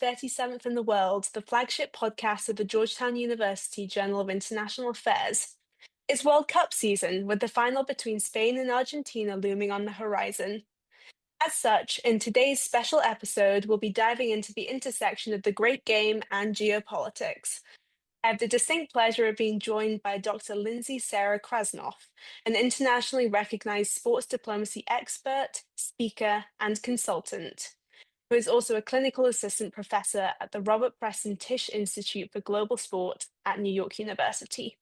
37th in the world, the flagship podcast of the Georgetown University Journal of International Affairs. It's World Cup season, with the final between Spain and Argentina looming on the horizon. As such, in today's special episode, we'll be diving into the intersection of the great game and geopolitics. I have the distinct pleasure of being joined by Dr. Lindsay Sarah Krasnoff, an internationally recognized sports diplomacy expert, speaker, and consultant, who is also a clinical assistant professor at the Robert Preston Tisch Institute for Global Sport at New York University.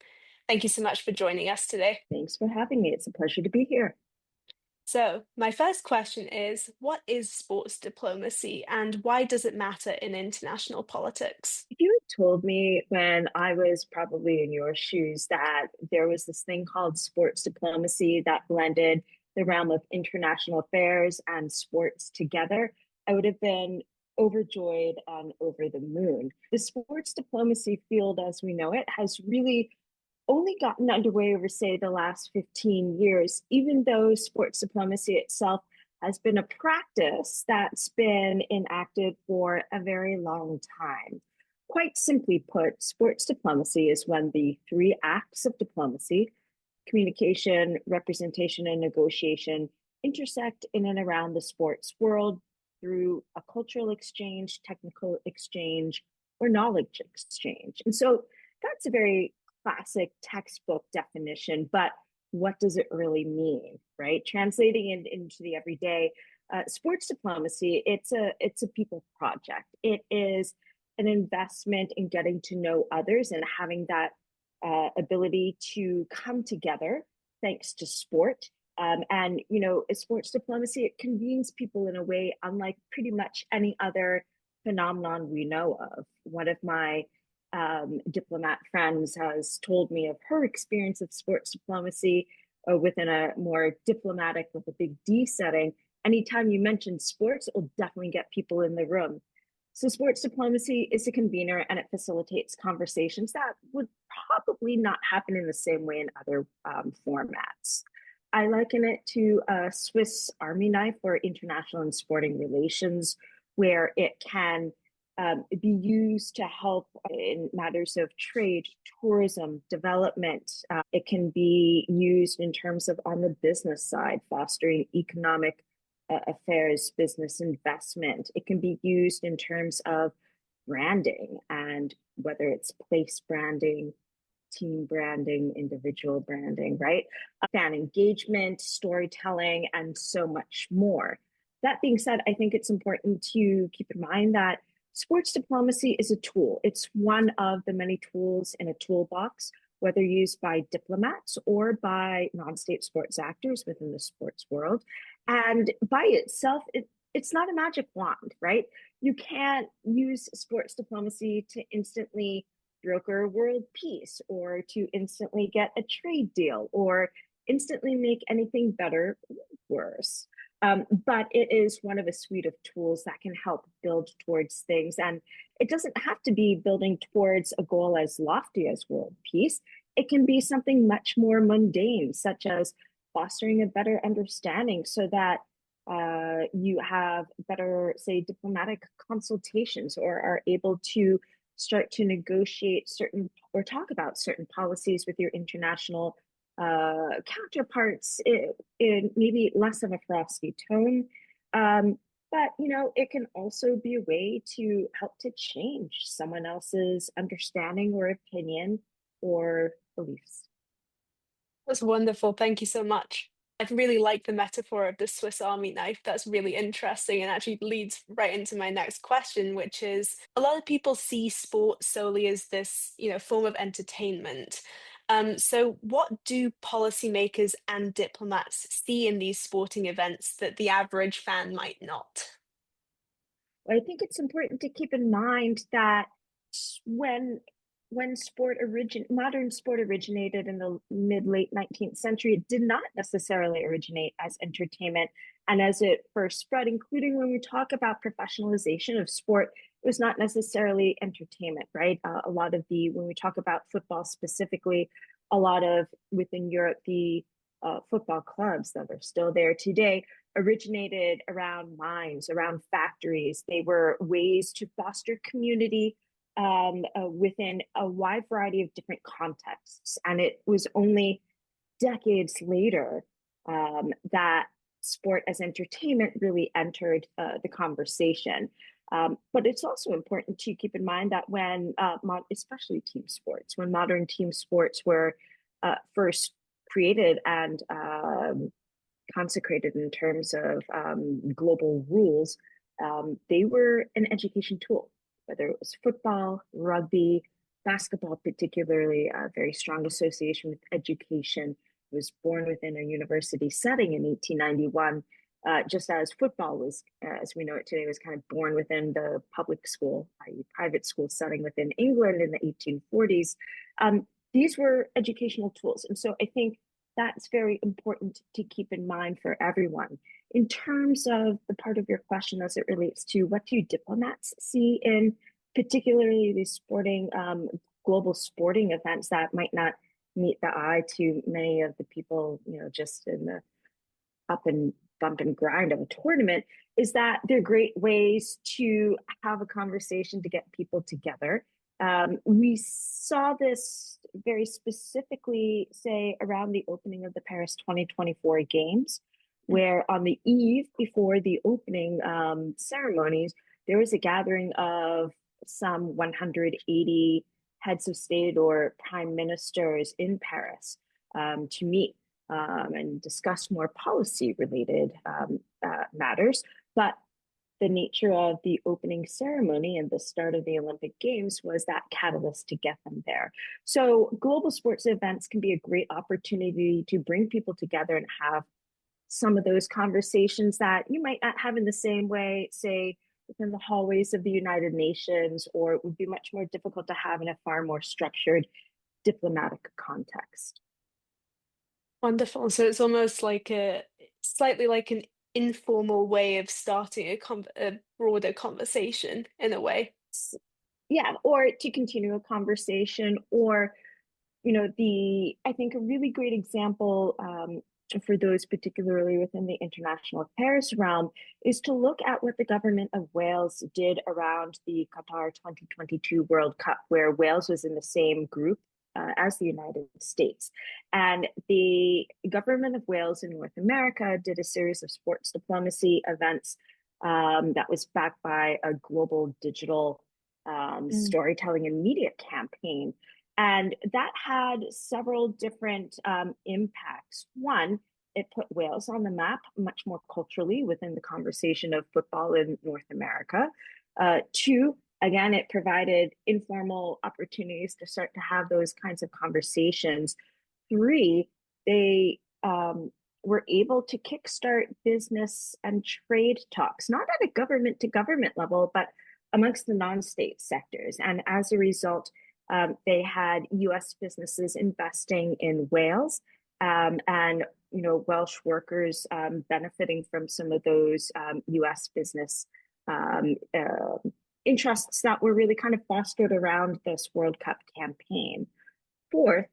Thank you so much for joining us today. Thanks for having me. It's a pleasure to be here. So, my first question is, what is sports diplomacy and why does it matter in international politics? If you had told me when I was probably in your shoes that there was this thing called sports diplomacy that blended the realm of international affairs and sports together, I would have been overjoyed and over the moon. The sports diplomacy field, as we know it, has really only gotten underway over, say, the last 15 years, even though sports diplomacy itself has been a practice that's been enacted for a very long time. Quite simply put, sports diplomacy is when the three acts of diplomacy, communication, representation, and negotiation, intersect in and around the sports world through a cultural exchange, technical exchange, or knowledge exchange. And so that's a very classic textbook definition, but what does it really mean, right? Translating it into the everyday, sports diplomacy, it's a people project. It is an investment in getting to know others and having that ability to come together thanks to sport. And, sports diplomacy, it convenes people in a way unlike pretty much any other phenomenon we know of. One of my diplomat friends has told me of her experience of sports diplomacy within a more diplomatic, with a big D setting. Anytime you mention sports, it will definitely get people in the room. So sports diplomacy is a convener and it facilitates conversations that would probably not happen in the same way in other formats. I liken it to a Swiss Army knife for international and sporting relations, where it can be used to help in matters of trade, tourism, development. It can be used in terms of on the business side, fostering economic affairs, business investment. It can be used in terms of branding, and whether it's place branding, team branding, individual branding, right? Fan engagement, storytelling, and so much more. That being said, I think it's important to keep in mind that sports diplomacy is a tool. It's one of the many tools in a toolbox, whether used by diplomats or by non-state sports actors within the sports world. And by itself, it's not a magic wand, right? You can't use sports diplomacy to instantly broker world peace or to instantly get a trade deal or instantly make anything better or worse. But it is one of a suite of tools that can help build towards things. And it doesn't have to be building towards a goal as lofty as world peace. It can be something much more mundane, such as fostering a better understanding so that you have better, say, diplomatic consultations or are able to start to negotiate certain or talk about certain policies with your international counterparts in maybe less of a frosty tone. But, it can also be a way to help to change someone else's understanding or opinion or beliefs. That's wonderful. Thank you so much. I really like the metaphor of the Swiss Army knife. That's really interesting and actually leads right into my next question, which is a lot of people see sport solely as this, form of entertainment. So what do policymakers and diplomats see in these sporting events that the average fan might not? Well, I think it's important to keep in mind that when modern sport originated in the mid-late 19th century, it did not necessarily originate as entertainment. And as it first spread, including when we talk about professionalization of sport, it was not necessarily entertainment, right? When we talk about football specifically, a lot of within Europe, the football clubs that are still there today originated around mines, around factories. They were ways to foster community within a wide variety of different contexts. And it was only decades later that sport as entertainment really entered the conversation. But it's also important to keep in mind that when, especially team sports, when modern team sports were first created and consecrated in terms of global rules, they were an education tool, whether it was football, rugby, basketball, particularly a very strong association with education. It was born within a university setting in 1891, just as football was, as we know it today, was kind of born within the public school, i.e. private school setting within England in the 1840s. These were educational tools. And so I think that's very important to keep in mind for everyone. In terms of the part of your question as it relates to what do diplomats see in particularly these sporting, global sporting events that might not meet the eye to many of the people, just in the up and bump and grind of a tournament, is that they're great ways to have a conversation to get people together. We saw this very specifically, say, around the opening of the Paris 2024 Games, where on the eve before the opening ceremonies, there was a gathering of some 180 heads of state or prime ministers in Paris to meet and discuss more policy related matters. But the nature of the opening ceremony and the start of the Olympic Games was that catalyst to get them there. So global sports events can be a great opportunity to bring people together and have some of those conversations that you might not have in the same way, say, within the hallways of the United Nations, or it would be much more difficult to have in a far more structured diplomatic context. Wonderful. So it's almost like slightly like an informal way of starting a broader conversation in a way. Yeah, or to continue a conversation, or I think a really great example for those particularly within the international affairs realm is to look at what the government of Wales did around the Qatar 2022 World Cup, where Wales was in the same group as the United States. And the government of Wales in North America did a series of sports diplomacy events that was backed by a global digital storytelling and media campaign. And that had several different impacts. One, it put Wales on the map much more culturally within the conversation of football in North America. Two, again, it provided informal opportunities to start to have those kinds of conversations. Three, they were able to kickstart business and trade talks, not at a government to government level, but amongst the non-state sectors. And as a result, they had U.S. businesses investing in Wales, and Welsh workers benefiting from some of those U.S. business interests that were really kind of fostered around this World Cup campaign. Fourth,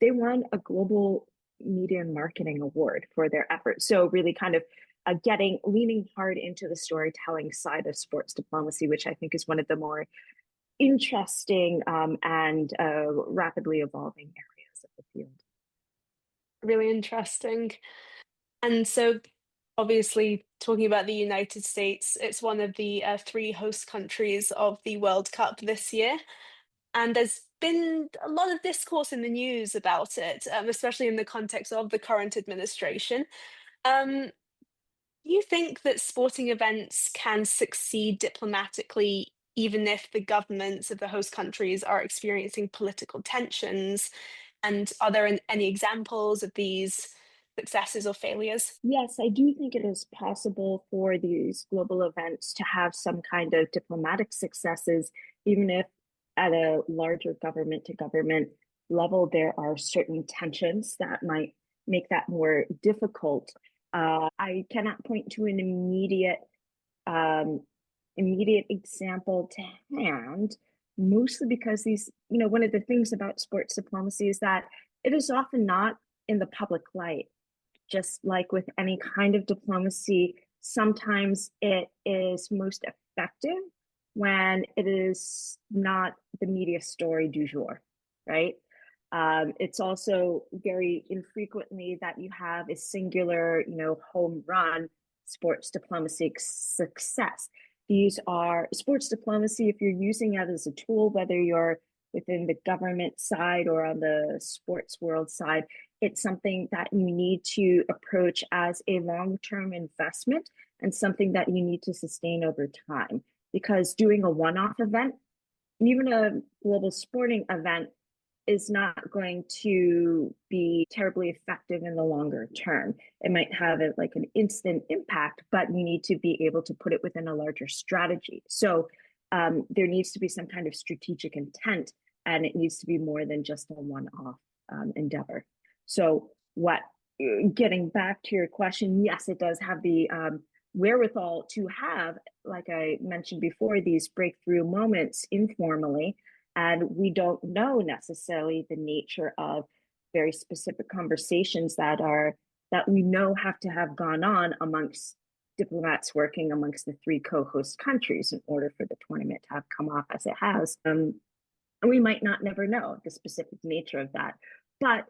they won a global media and marketing award for their efforts. So really kind of leaning hard into the storytelling side of sports diplomacy, which I think is one of the more interesting and rapidly evolving areas of the field. Really interesting. And so, obviously, talking about the United States, it's one of the three host countries of the World Cup this year. And there's been a lot of discourse in the news about it, especially in the context of the current administration. Um, do you think that sporting events can succeed diplomatically, even if the governments of the host countries are experiencing political tensions? And are there any examples of these successes or failures? Yes, I do think it is possible for these global events to have some kind of diplomatic successes, even if at a larger government to government level, there are certain tensions that might make that more difficult. I cannot point to an um, immediate example to hand, mostly because one of the things about sports diplomacy is that it is often not in the public light. just like with any kind of diplomacy, sometimes it is most effective when it is not the media story du jour, right? It's also very infrequently that you have a singular, home run sports diplomacy success. These are sports diplomacy, if you're using it as a tool, whether you're within the government side or on the sports world side, it's something that you need to approach as a long-term investment and something that you need to sustain over time. Because doing a one-off event, even a global sporting event, is not going to be terribly effective in the longer term. It might have like an instant impact, but you need to be able to put it within a larger strategy. So there needs to be some kind of strategic intent, and it needs to be more than just a one-off endeavor. So what, getting back to your question, yes, it does have the wherewithal to have, like I mentioned before, these breakthrough moments informally. And we don't know necessarily the nature of very specific conversations that we know have to have gone on amongst diplomats working amongst the three co-host countries in order for the tournament to have come off as it has. And we might not never know the specific nature of that, but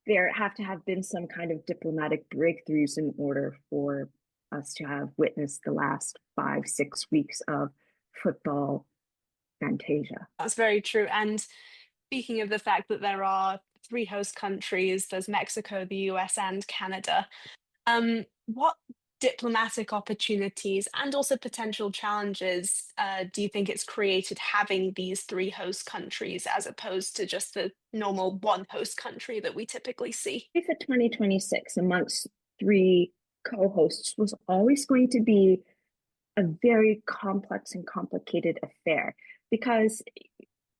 there have to have been some kind of diplomatic breakthroughs in order for us to have witnessed the last 5, 6 weeks of football fantasia. That's very true. And speaking of the fact that there are three host countries, there's Mexico, the US, and Canada. What diplomatic opportunities and also potential challenges do you think it's created having these three host countries as opposed to just the normal one host country that we typically see? FIFA 2026 amongst three co-hosts was always going to be a very complex and complicated affair because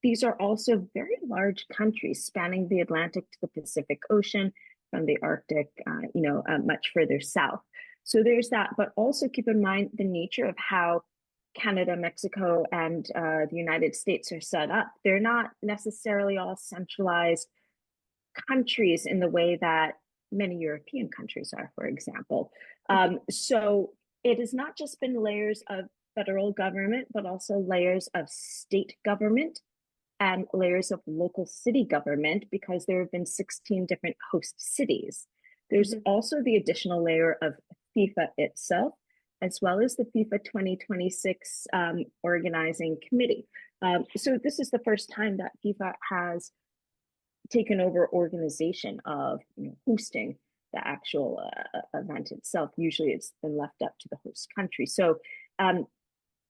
these are also very large countries spanning the Atlantic to the Pacific Ocean, from the Arctic, much further south. So there's that, but also keep in mind the nature of how Canada, Mexico, and the United States are set up. They're not necessarily all centralized countries in the way that many European countries are, for example. So it has not just been layers of federal government, but also layers of state government and layers of local city government, because there have been 16 different host cities. There's also the additional layer of FIFA itself, as well as the FIFA 2026 organizing committee. So this is the first time that FIFA has taken over organization of hosting the actual event itself. Usually it's been left up to the host country. So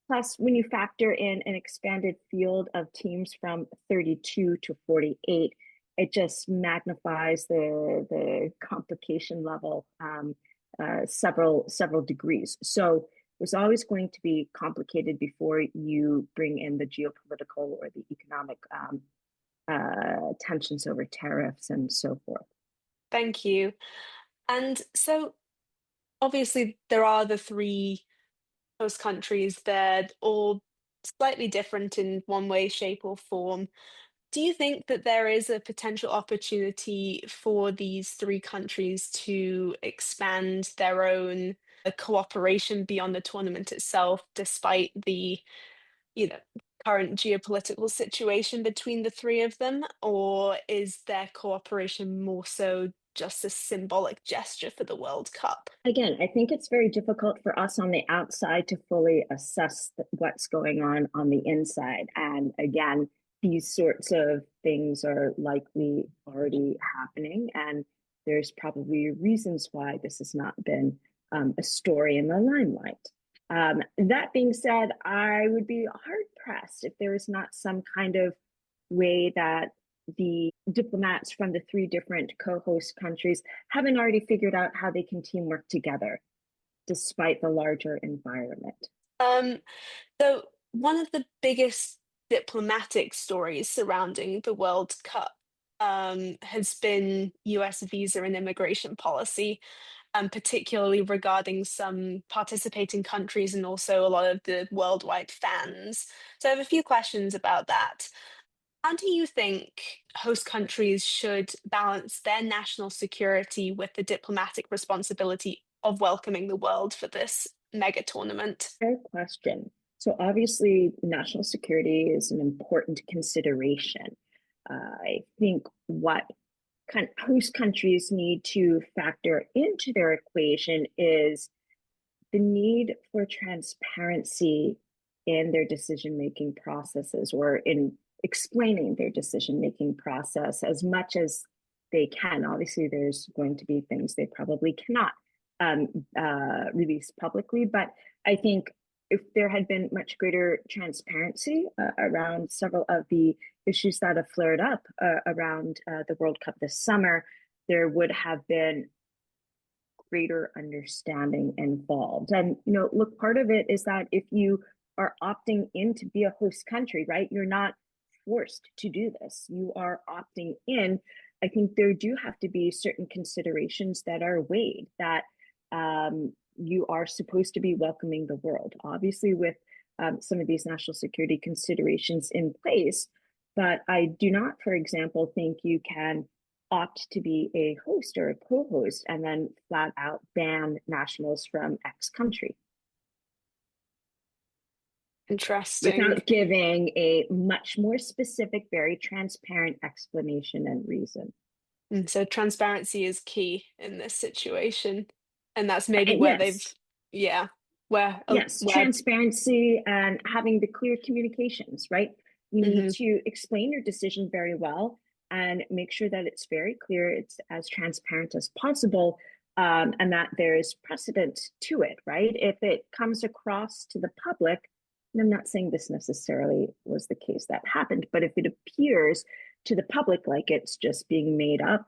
plus, when you factor in an expanded field of teams from 32 to 48, it just magnifies the complication level several degrees. So it was always going to be complicated before you bring in the geopolitical or the economic tensions over tariffs and so forth. Thank you. And so obviously there are the three host countries. They're all slightly different in one way, shape, or form. Do you think that there is a potential opportunity for these three countries to expand their own cooperation beyond the tournament itself, despite the, you know, current geopolitical situation between the three of them? Or is their cooperation more so just a symbolic gesture for the World Cup? Again, I think it's very difficult for us on the outside to fully assess what's going on the inside. And again, these sorts of things are likely already happening, and there's probably reasons why this has not been a story in the limelight. That being said, I would be hard pressed if there is not some kind of way that the diplomats from the three different co-host countries haven't already figured out how they can teamwork together despite the larger environment. So one of the biggest diplomatic stories surrounding the World Cup has been US visa and immigration policy, particularly regarding some participating countries and also a lot of the worldwide fans. So I have a few questions about that. How do you think host countries should balance their national security with the diplomatic responsibility of welcoming the world for this mega tournament? Fair question. So obviously, national security is an important consideration. I think what host countries need to factor into their equation is the need for transparency in their decision making processes or in explaining their decision making process as much as they can. Obviously, there's going to be things they probably cannot release publicly, but I think if there had been much greater transparency around several of the issues that have flared up around the World Cup this summer, there would have been greater understanding involved. And, look, part of it is that if you are opting in to be a host country, right, you're not forced to do this. You are opting in. I think there do have to be certain considerations that are weighed that you are supposed to be welcoming the world, obviously, with some of these national security considerations in place. But I do not, for example, think you can opt to be a host or a co-host and then flat out ban nationals from X country Interesting. without giving a much more specific, very transparent explanation and reason. And so transparency is key in this situation. And that's maybe where they've, Yes, yeah, yes, where, transparency and having the clear communications, right? You need mhm. to explain your decision very well and make sure that it's very clear, it's as transparent as possible, and that there's precedent to it, right? If it comes across to the public, and I'm not saying this necessarily was the case that happened, but if it appears to the public like it's just being made up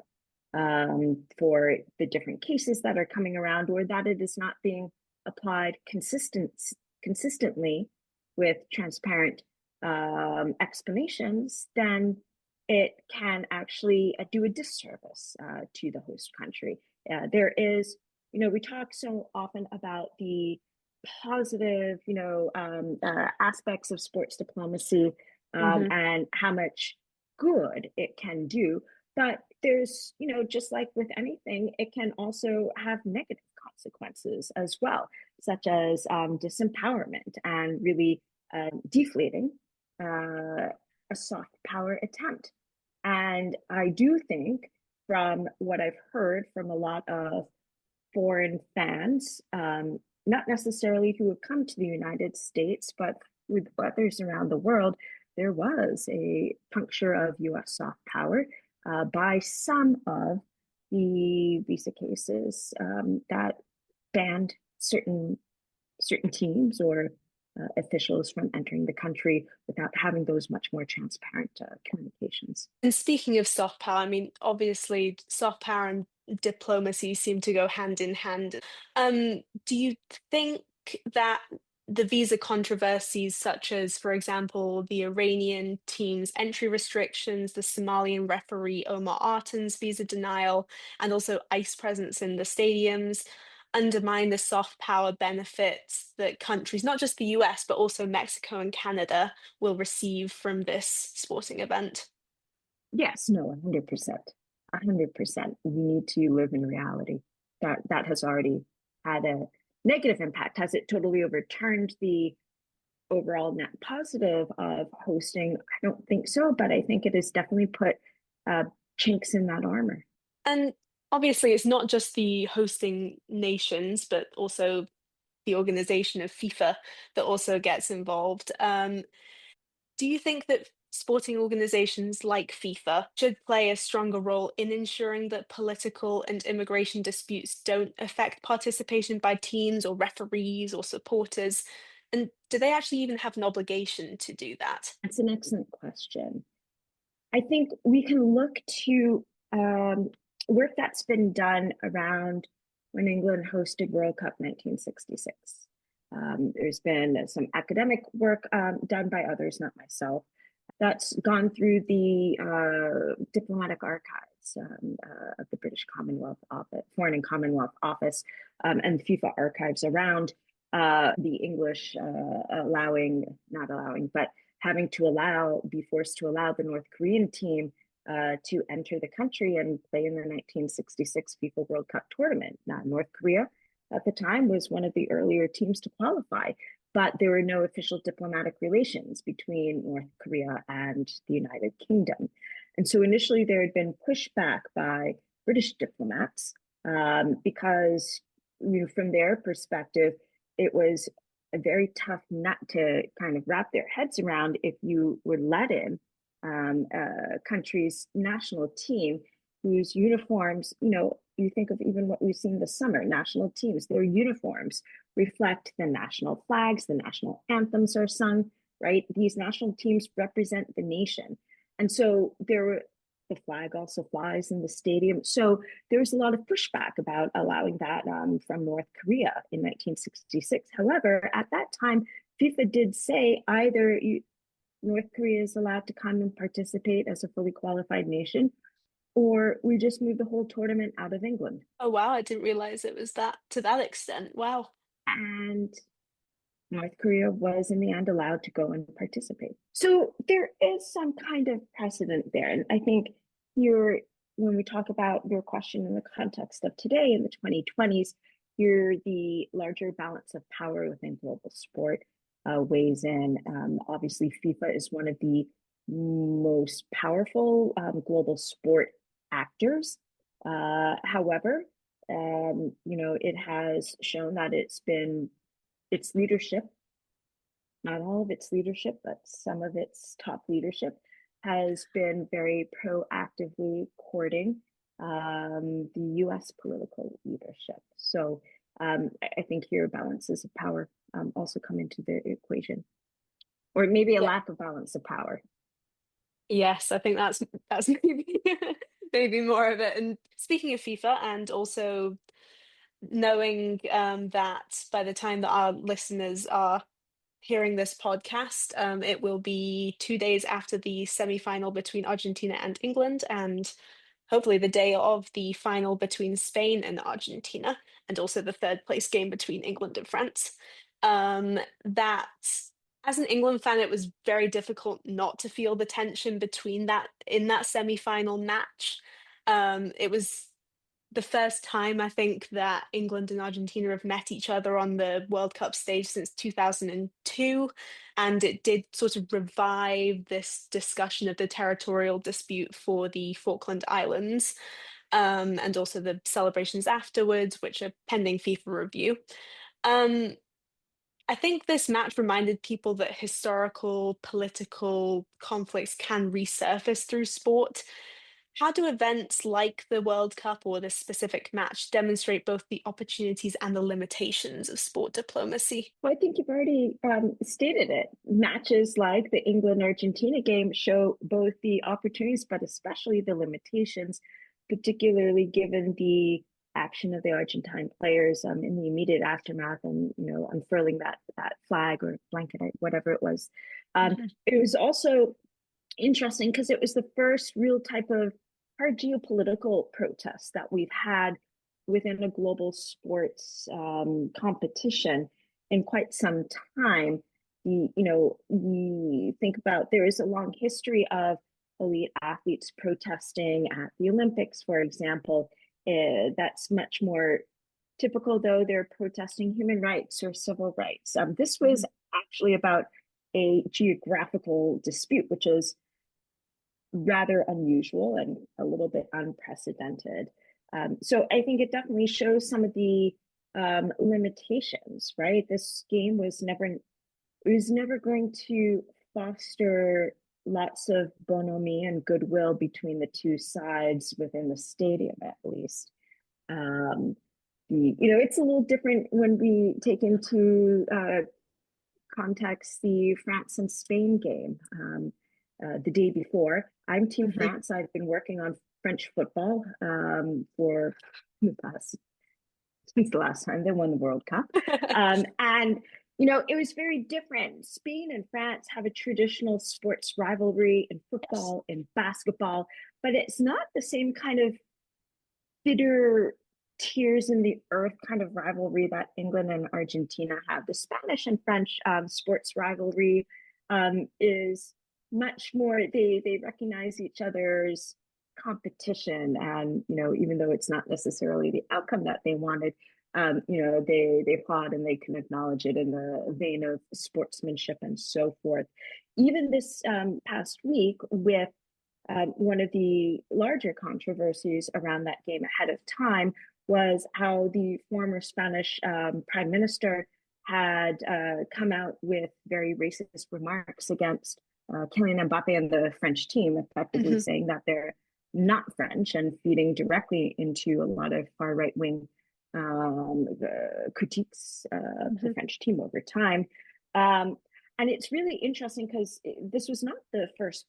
for the different cases that are coming around, or that it is not being applied consistently with transparent explanations, then it can actually do a disservice to the host country. There is, we talk so often about the positive, aspects of sports diplomacy Mhm. and how much good it can do. But there's, just like with anything, it can also have negative consequences as well, such as disempowerment and really deflating a soft power attempt. And I do think, from what I've heard from a lot of foreign fans, not necessarily who have come to the United States, but with others around the world, there was a puncture of US soft power by some of the visa cases that banned certain teams or officials from entering the country without having those much more transparent communications. And speaking of soft power, I mean, obviously, soft power and diplomacy seem to go hand in hand. Do you think that the visa controversies, such as, for example, the Iranian team's entry restrictions, the Somalian referee Omar Artan's visa denial, and also ICE presence in the stadiums, undermine the soft power benefits that countries, not just the US, but also Mexico and Canada, will receive from this sporting event? Yes, no, 100%. 100%. We need to live in reality. That has already had a negative impact. Has it totally overturned the overall net positive of hosting? I don't think so, but I think it has definitely put uh, chinks in that armor. And obviously, it's not just the hosting nations, but also the organization of FIFA that also gets involved. Do you think that sporting organizations like FIFA should play a stronger role in ensuring that political and immigration disputes don't affect participation by teams or referees or supporters? And do they actually even have an obligation to do that? That's an excellent question. I think we can look to work that's been done around when England hosted World Cup 1966. There's been some academic work done by others, not myself, that's gone through the diplomatic archives of the British Commonwealth Office, Foreign and Commonwealth Office, and FIFA archives around the English not allowing, but having to be forced to allow the North Korean team to enter the country and play in the 1966 FIFA World Cup tournament. Now, North Korea at the time was one of the earlier teams to qualify, but there were no official diplomatic relations between North Korea and the United Kingdom. And so initially there had been pushback by British diplomats because, from their perspective, it was a very tough nut to kind of wrap their heads around if you were let in a country's national team whose uniforms, you think of even what we've seen this summer, national teams, their uniforms reflect the national flags, the national anthems are sung, right? These national teams represent the nation. And so the flag also flies in the stadium. So there was a lot of pushback about allowing that from North Korea in 1966. However, at that time, FIFA did say either North Korea is allowed to come and participate as a fully qualified nation, or we just move the whole tournament out of England. Oh wow, I didn't realize it was that to that extent. Wow. And North Korea was in the end allowed to go and participate. So there is some kind of precedent there. And I think here, when we talk about your question in the context of today in the 2020s, here the larger balance of power within global sport weighs in. Obviously, FIFA is one of the most powerful global sport actors. However, it has shown that its leadership, not all of its leadership, but some of its top leadership, has been very proactively courting the US political leadership. So I think here balances of power also come into the equation, or maybe a Yeah. lack of balance of power. Yes, I think that's maybe maybe more of it. And speaking of FIFA, and also knowing that by the time that our listeners are hearing this podcast, it will be 2 days after the semi-final between Argentina and England, and hopefully the day of the final between Spain and Argentina, and also the third place game between England and France. That as an England fan, it was very difficult not to feel the tension between that in that semi-final match. It was the first time I think that England and Argentina have met each other on the World Cup stage since 2002. And it did sort of revive this discussion of the territorial dispute for the Falkland Islands, and also the celebrations afterwards, which are pending FIFA review. Um, I think this match reminded people that historical, political conflicts can resurface through sport. How do events like the World Cup or this specific match demonstrate both the opportunities and the limitations of sport diplomacy? Well, I think you've already stated it. Matches like the England Argentina game show both the opportunities, but especially the limitations, particularly given the action of the Argentine players in the immediate aftermath and unfurling that flag or blanket, whatever it was. It was also interesting because it was the first real type of hard geopolitical protest that we've had within a global sports competition in quite some time. We think about there is a long history of elite athletes protesting at the Olympics, for example. That's much more typical, though. They're protesting human rights or civil rights. This was actually about a geographical dispute, which is rather unusual and a little bit unprecedented. So I think it definitely shows some of the limitations, right? This game was never going to foster lots of bonhomie and goodwill between the two sides within the stadium, at least. It's a little different when we take into context the France and Spain game the day before. I'm Team France. I've been working on French football since the last time they won the World Cup. And it was very different. Spain and France have a traditional sports rivalry in football and basketball, but it's not the same kind of bitter tears in the earth kind of rivalry that England and Argentina have. The Spanish and French sports rivalry is much more, they recognize each other's competition, and even though it's not necessarily the outcome that they wanted, they applaud and they can acknowledge it in the vein of sportsmanship and so forth. Even this past week, with one of the larger controversies around that game ahead of time was how the former Spanish prime minister had come out with very racist remarks against Kylian Mbappe and the French team, effectively Hmm. saying that they're not French, and feeding directly into a lot of far right wing critiques of the Hmm. French team over time. Um, and it's really interesting because this was not the first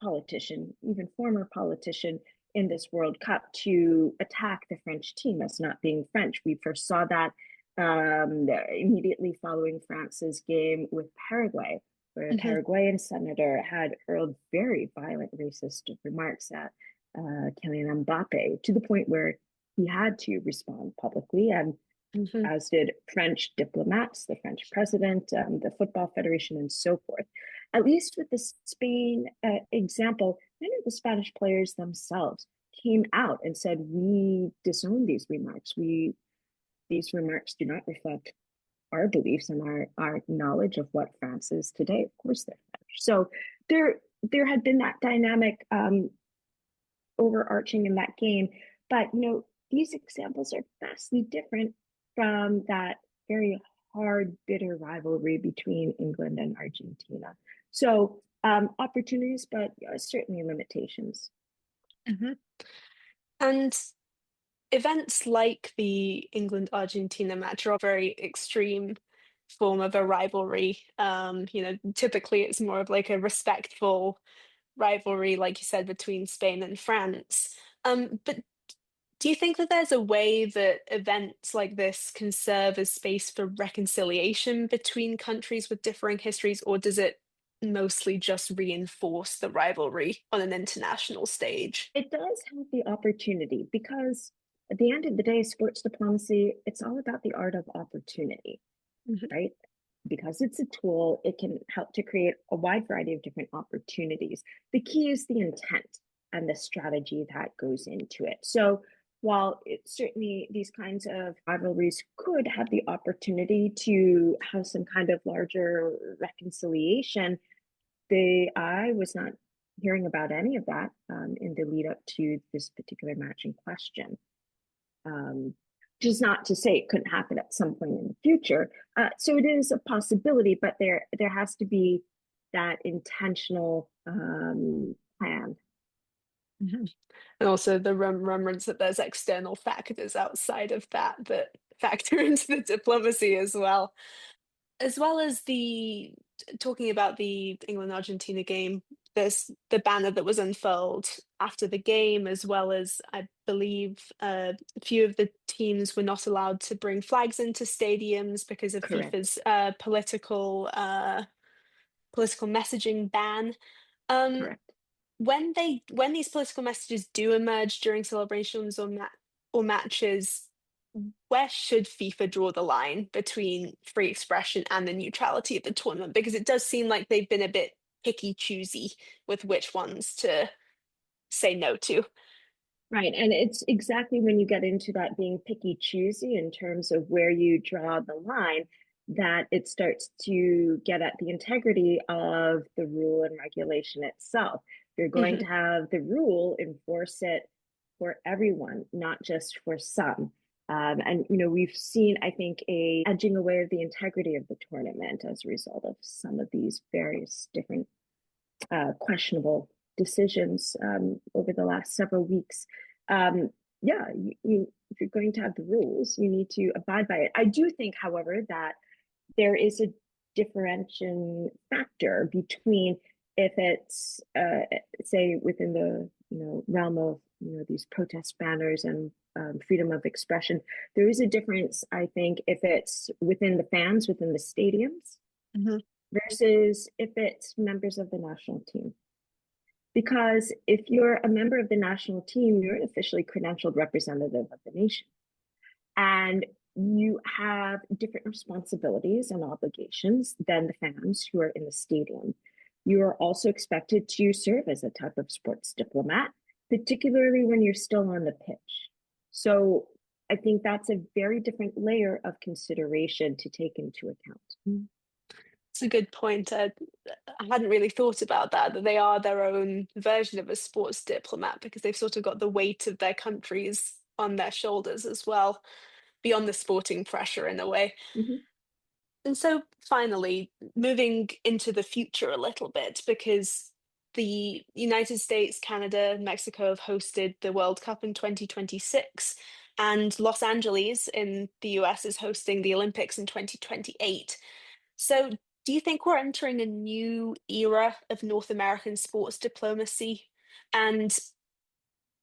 politician, even former politician in this World Cup, to attack the French team as not being French. We first saw that immediately following France's game with Paraguay, where a Hmm. Paraguayan senator had hurled very violent racist remarks at Kylian Mbappe, to the point where he had to respond publicly, and Hmm. as did French diplomats, the French president, the Football Federation, and so forth. At least with the Spain example, many of the Spanish players themselves came out and said, "We disown these remarks. These remarks do not reflect our beliefs and our knowledge of what France is today." Of course, they're French. So there had been that dynamic overarching in that game. But these examples are vastly different from that very hard, bitter rivalry between England and Argentina. So opportunities, but certainly limitations. Hmm. And events like the England-Argentina match are a very extreme form of a rivalry. Typically it's more of like a respectful rivalry, like you said, between Spain and France. But do you think that there's a way that events like this can serve as space for reconciliation between countries with differing histories, or does it mostly just reinforce the rivalry on an international stage? It does have the opportunity because at the end of the day, sports diplomacy, it's all about the art of opportunity, Mhm. right? Because it's a tool, it can help to create a wide variety of different opportunities. The key is the intent and the strategy that goes into it. So, while it certainly these kinds of rivalries could have the opportunity to have some kind of larger reconciliation, I was not hearing about any of that in the lead up to this particular match in question. Um, which is not to say it couldn't happen at some point in the future. So it is a possibility, but there has to be that intentional plan. Mhm. And also the remembrance that there's external factors outside of that that factor into the diplomacy as well as the talking about the England-Argentina game. There's the banner that was unfurled after the game, as well as I believe a few of the teams were not allowed to bring flags into stadiums because of Correct. FIFA's political messaging ban. Um, Correct. when these political messages do emerge during celebrations or matches, where should FIFA draw the line between free expression and the neutrality of the tournament? Because it does seem like they've been a bit picky choosy with which ones to say no to. Right. And it's exactly when you get into that being picky choosy in terms of where you draw the line that it starts to get at the integrity of the rule and regulation itself. You're going Hmm. to have the rule, enforce it for everyone, not just for some. And we've seen, I think, a edging away of the integrity of the tournament as a result of some of these various different questionable decisions over the last several weeks. Um, yeah, if you're going to have the rules, you need to abide by it. I do think, however, that there is a differentiation factor between if it's say within the realm of these protest banners and freedom of expression. There is a difference, I think, if it's within the fans within the stadiums Hmm. versus if it's members of the national team. Because if you're a member of the national team, you're an officially credentialed representative of the nation. And you have different responsibilities and obligations than the fans who are in the stadium. You are also expected to serve as a type of sports diplomat, particularly when you're still on the pitch. So I think that's a very different layer of consideration to take into account. It's a good point. I hadn't really thought about that they are their own version of a sports diplomat because they've sort of got the weight of their countries on their shoulders as well, beyond the sporting pressure in a way. Mhm. And so finally, moving into the future a little bit, because the United States, Canada, and Mexico have hosted the World Cup in 2026, and Los Angeles in the US is hosting the Olympics in 2028. So, do you think we're entering a new era of North American sports diplomacy? And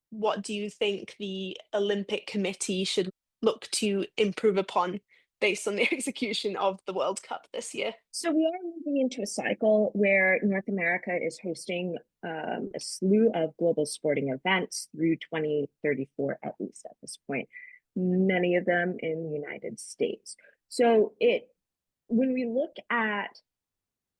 what do you think the Olympic Committee should look to improve upon based on the execution of the World Cup this year? So we are moving into a cycle where North America is hosting a slew of global sporting events through 2034, at least at this point, many of them in the United States. So when we look at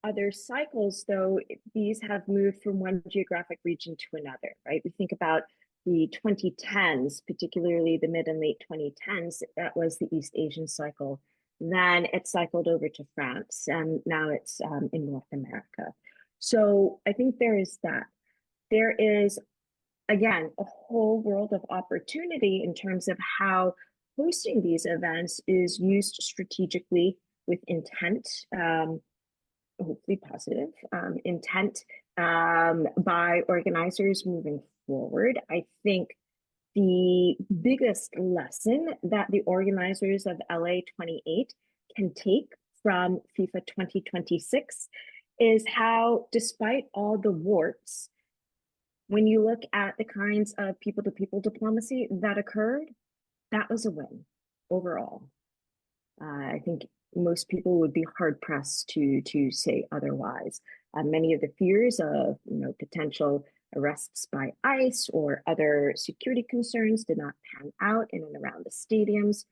other cycles, though, these have moved from one geographic region to another, right? We think about the 2010s, particularly the mid and late 2010s, that was the East Asian cycle. Then it cycled over to France, and now it's in North America. So I think there is that. There is, again, a whole world of opportunity in terms of how hosting these events is used strategically with intent, hopefully positive intent by organizers moving forward. I think the biggest lesson that the organizers of LA 28 can take from FIFA 2026 is how, despite all the warts, when you look at the kinds of people to people diplomacy that occurred, that was a win overall. I think most people would be hard pressed to say otherwise. Many of the fears of potential arrests by ICE or other security concerns did not pan out in and around the stadiums,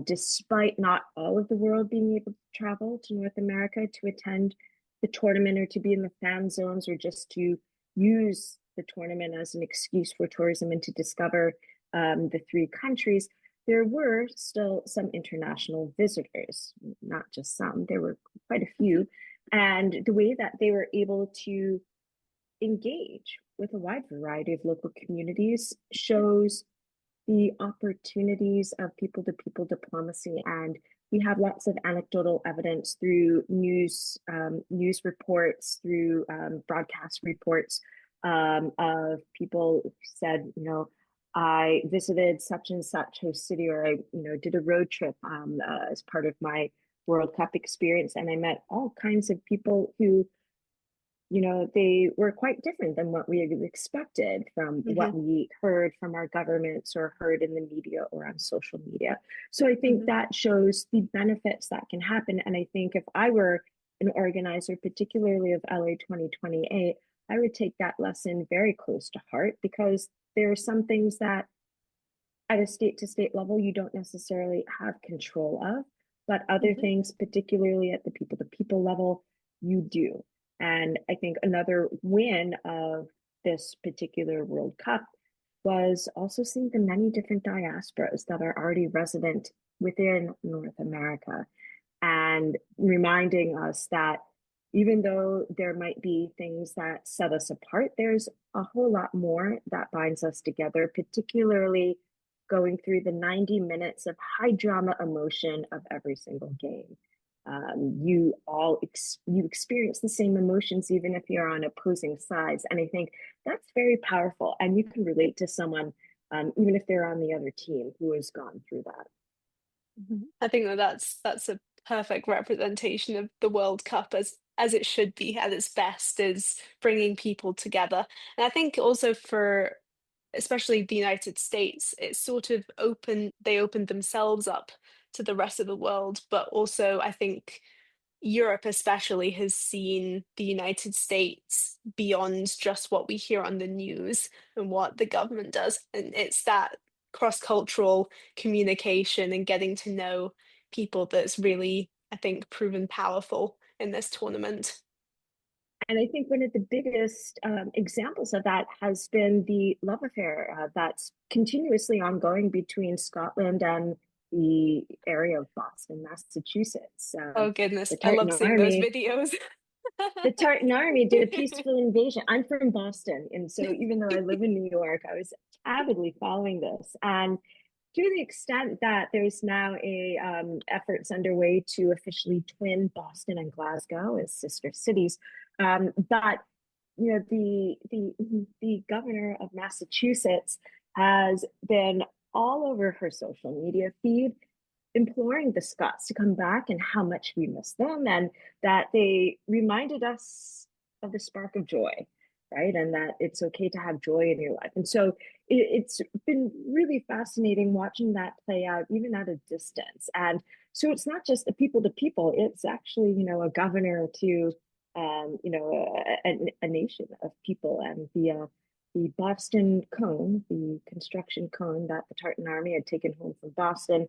despite not all of the world being able to travel to North America to attend the tournament or to be in the fan zones or just to use the tournament as an excuse for tourism and to discover the three countries. There were still some international visitors, not just some, there were quite a few. And the way that they were able to engage with a wide variety of local communities shows the opportunities of people to people diplomacy. And we have lots of anecdotal evidence through news reports, through broadcast reports of people who said, I visited such and such host city, or I, did a road trip as part of my World Cup experience, and I met all kinds of people who, they were quite different than what we had expected from Hmm. what we heard from our governments or heard in the media or on social media. So I think Hmm. that shows the benefits that can happen. And I think if I were an organizer, particularly of LA 2028, I would take that lesson very close to heart because there are some things that at a state to state level you don't necessarily have control of, but other Hmm. things, particularly at the people to people level, you do. And I think another win of this particular World Cup was also seeing the many different diasporas that are already resident within North America and reminding us that even though there might be things that set us apart, there's a whole lot more that binds us together, particularly going through the 90 minutes of high drama emotion of every single game. You experience the same emotions even if you're on opposing sides, and I think that's very powerful. And you can relate to someone even if they're on the other team who has gone through that. I think that's a perfect representation of the World Cup as it should be at its best, is bringing people together. And I think also for especially the United States, it's sort of they opened themselves up to the rest of the world, but also I think Europe especially has seen the United States beyond just what we hear on the news and what the government does. And it's that cross-cultural communication and getting to know people that's really, I think, proven powerful in this tournament. And I think one of the biggest examples of that has been the love affair that's continuously ongoing between Scotland and the area of Boston, Massachusetts. Oh goodness, The I Tartan love seeing those Army, videos. the Tartan Army did a peaceful invasion. I'm from Boston, and so even though I live in New York, I was avidly following this. And to the extent that there's now a efforts underway to officially twin Boston and Glasgow as sister cities, but the governor of Massachusetts has been all over her social media feed imploring the Scots to come back and how much we miss them, and that they reminded us of the spark of joy, right? And that it's okay to have joy in your life. And so it's been really fascinating watching that play out, even at a distance. And so it's not just the people to people, it's actually, a governor to, a nation of people. And the Boston cone, the construction cone that the Tartan Army had taken home from Boston,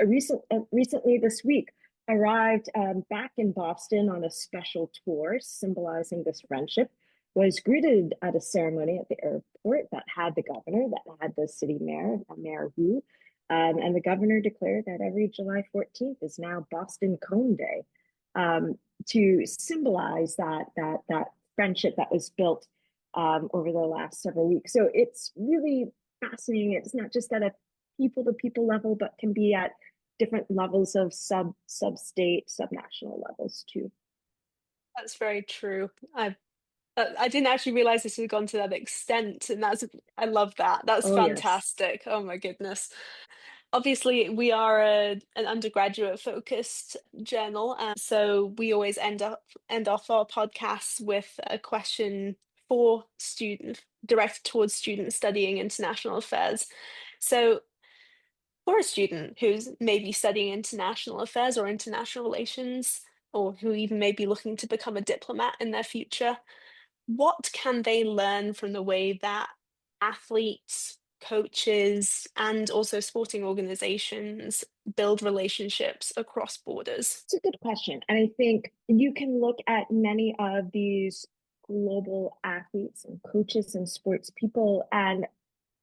recently this week arrived back in Boston on a special tour symbolizing this friendship, was greeted at a ceremony at the airport that had the governor, that had the city mayor, Mayor Wu, and the governor declared that every July 14th is now Boston Cone Day, to symbolize that friendship that was built over the last several weeks. So it's really fascinating. It's not just at a people to people level, but can be at different levels of sub-state, subnational levels too. That's very true. I didn't actually realize this had gone to that extent, and I love that. That's Oh yes. fantastic. Oh my goodness. Obviously, we are an undergraduate focused journal, so we always end off our podcasts with a question for student directed towards students studying international affairs. So, for a student who's maybe studying international affairs or international relations, or who even may be looking to become a diplomat in their future, what can they learn from the way that athletes, coaches, and also sporting organizations build relationships across borders? It's a good question. And I think you can look at many of these global athletes and coaches and sports people and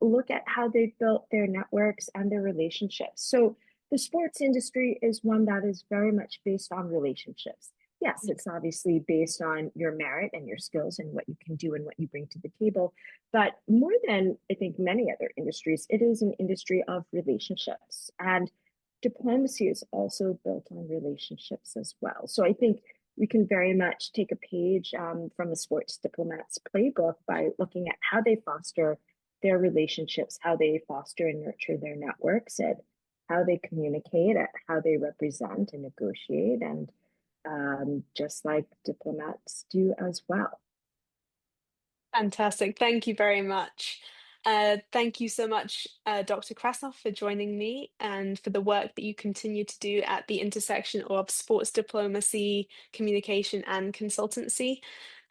look at how they've built their networks and their relationships. So the sports industry is one that is very much based on relationships. Yes, it's obviously based on your merit and your skills and what you can do and what you bring to the table. But more than I think many other industries, it is an industry of relationships. And diplomacy is also built on relationships as well. So I think we can very much take a page from a sports diplomat's playbook by looking at how they foster their relationships, how they foster and nurture their networks, and how they communicate, how they represent and negotiate, and just like diplomats do as well. Fantastic. Thank you very much. Thank you so much, Dr. Krasnoff, for joining me and for the work that you continue to do at the intersection of sports diplomacy, communication, and consultancy.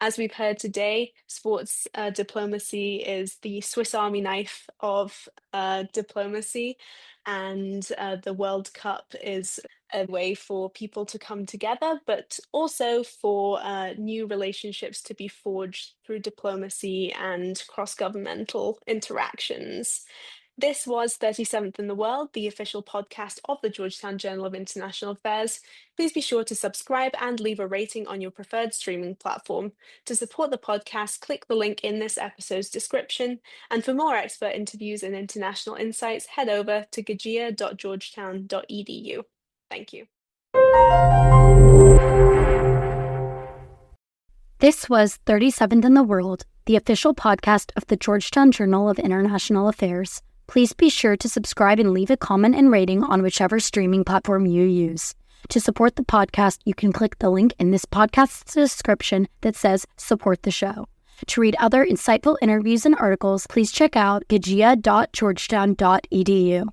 As we've heard today, sports diplomacy is the Swiss Army knife of diplomacy, and the World Cup is a way for people to come together, but also for new relationships to be forged through diplomacy and cross-governmental interactions. This was 37th in the World, the official podcast of the Georgetown Journal of International Affairs. Please be sure to subscribe and leave a rating on your preferred streaming platform. To support the podcast, click the link in this episode's description. And for more expert interviews and international insights, head over to gajia.georgetown.edu. Thank you. This was 37th in the World, the official podcast of the Georgetown Journal of International Affairs. Please be sure to subscribe and leave a comment and rating on whichever streaming platform you use. To support the podcast, you can click the link in this podcast's description that says support the show. To read other insightful interviews and articles, please check out gajia.georgetown.edu.